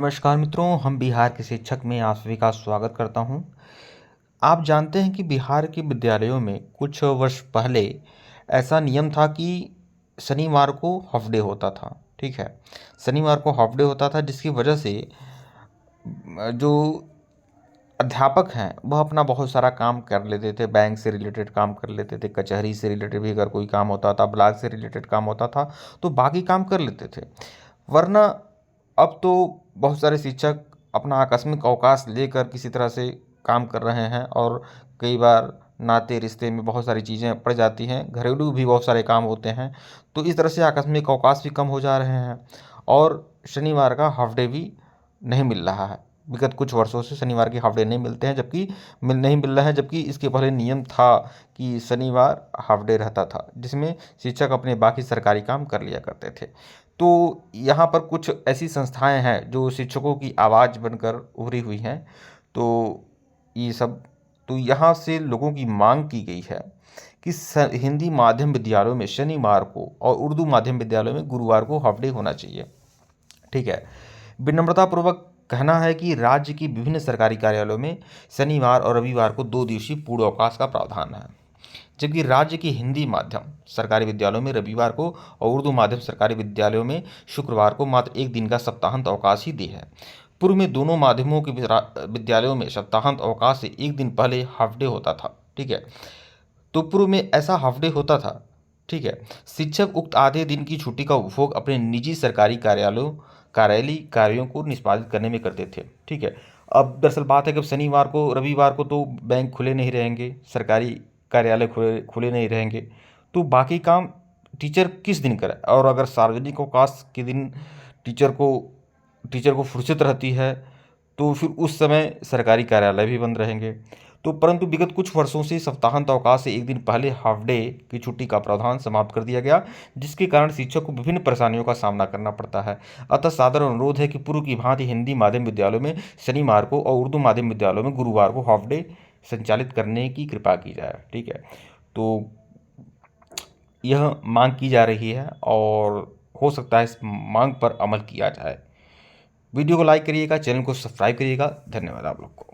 नमस्कार मित्रों, हम बिहार के शिक्षक में आप सभी का स्वागत करता हूं। आप जानते हैं कि बिहार के विद्यालयों में कुछ वर्ष पहले ऐसा नियम था कि शनिवार को हाफ डे होता था। ठीक है, शनिवार को हाफ डे होता था, जिसकी वजह से जो अध्यापक हैं वह अपना बहुत सारा काम कर लेते थे। बैंक से रिलेटेड काम कर लेते थे, कचहरी से रिलेटेड भी अगर कोई काम होता था, ब्लॉक से रिलेटेड काम होता था तो बाकी काम कर लेते थे। वरना अब तो बहुत सारे शिक्षक अपना आकस्मिक अवकाश लेकर किसी तरह से काम कर रहे हैं, और कई बार नाते रिश्ते में बहुत सारी चीज़ें पड़ जाती हैं, घरेलू भी बहुत सारे काम होते हैं, तो इस तरह से आकस्मिक अवकाश भी कम हो जा रहे हैं और शनिवार का हाफ डे भी नहीं मिल रहा है। विगत कुछ वर्षों से शनिवार के हाफ डे नहीं मिलते हैं, जबकि नहीं मिल रहा है, जबकि इसके पहले नियम था कि शनिवार हाफ डे रहता था, जिसमें शिक्षक अपने बाकी सरकारी काम कर लिया करते थे। तो यहाँ पर कुछ ऐसी संस्थाएं हैं जो शिक्षकों की आवाज़ बनकर उभरी हुई हैं। तो ये सब, तो यहाँ से लोगों की मांग की गई है कि हिंदी माध्यम विद्यालयों में शनिवार को और उर्दू माध्यम विद्यालयों में गुरुवार को हाफ डे होना चाहिए। ठीक है, विनम्रतापूर्वक कहना है कि राज्य की विभिन्न सरकारी कार्यालयों में शनिवार और रविवार को 2 दिवसीय पूर्ण अवकाश का प्रावधान है, जबकि राज्य की हिंदी माध्यम सरकारी विद्यालयों में रविवार को और उर्दू माध्यम सरकारी विद्यालयों में शुक्रवार को मात्र 1 दिन का सप्ताहांत अवकाश ही दी है। पूर्व में दोनों माध्यमों के विद्यालयों में सप्ताहांत अवकाश से 1 दिन पहले हाफ डे होता था। ठीक है, तो पूर्व में ऐसा हाफ डे होता था। ठीक है, शिक्षक उक्त आधे दिन की छुट्टी का उपभोग अपने निजी सरकारी कार्यालयीय कार्यों को निष्पादित करने में करते थे। ठीक है, अब दरअसल बात है कि शनिवार को रविवार को तो बैंक खुले नहीं रहेंगे, सरकारी कार्यालय खुले नहीं रहेंगे, तो बाकी काम टीचर किस दिन करे। और अगर सार्वजनिक अवकाश के दिन टीचर को फुर्सत रहती है, तो फिर उस समय सरकारी कार्यालय भी बंद रहेंगे। तो परंतु विगत कुछ वर्षों से सप्ताहांत अवकाश से 1 दिन पहले हाफ डे की छुट्टी का प्रावधान समाप्त कर दिया गया, जिसके कारण शिक्षक को विभिन्न परेशानियों का सामना करना पड़ता है। अतः सादर अनुरोध है कि पूर्व की भांति हिंदी माध्यम विद्यालयों में शनिवार को और उर्दू माध्यम विद्यालयों में गुरुवार को हाफ डे संचालित करने की कृपा की जाए। ठीक है, तो यह मांग की जा रही है और हो सकता है इस मांग पर अमल किया जाए। वीडियो को लाइक करिएगा, चैनल को सब्सक्राइब करिएगा। धन्यवाद आप लोग को।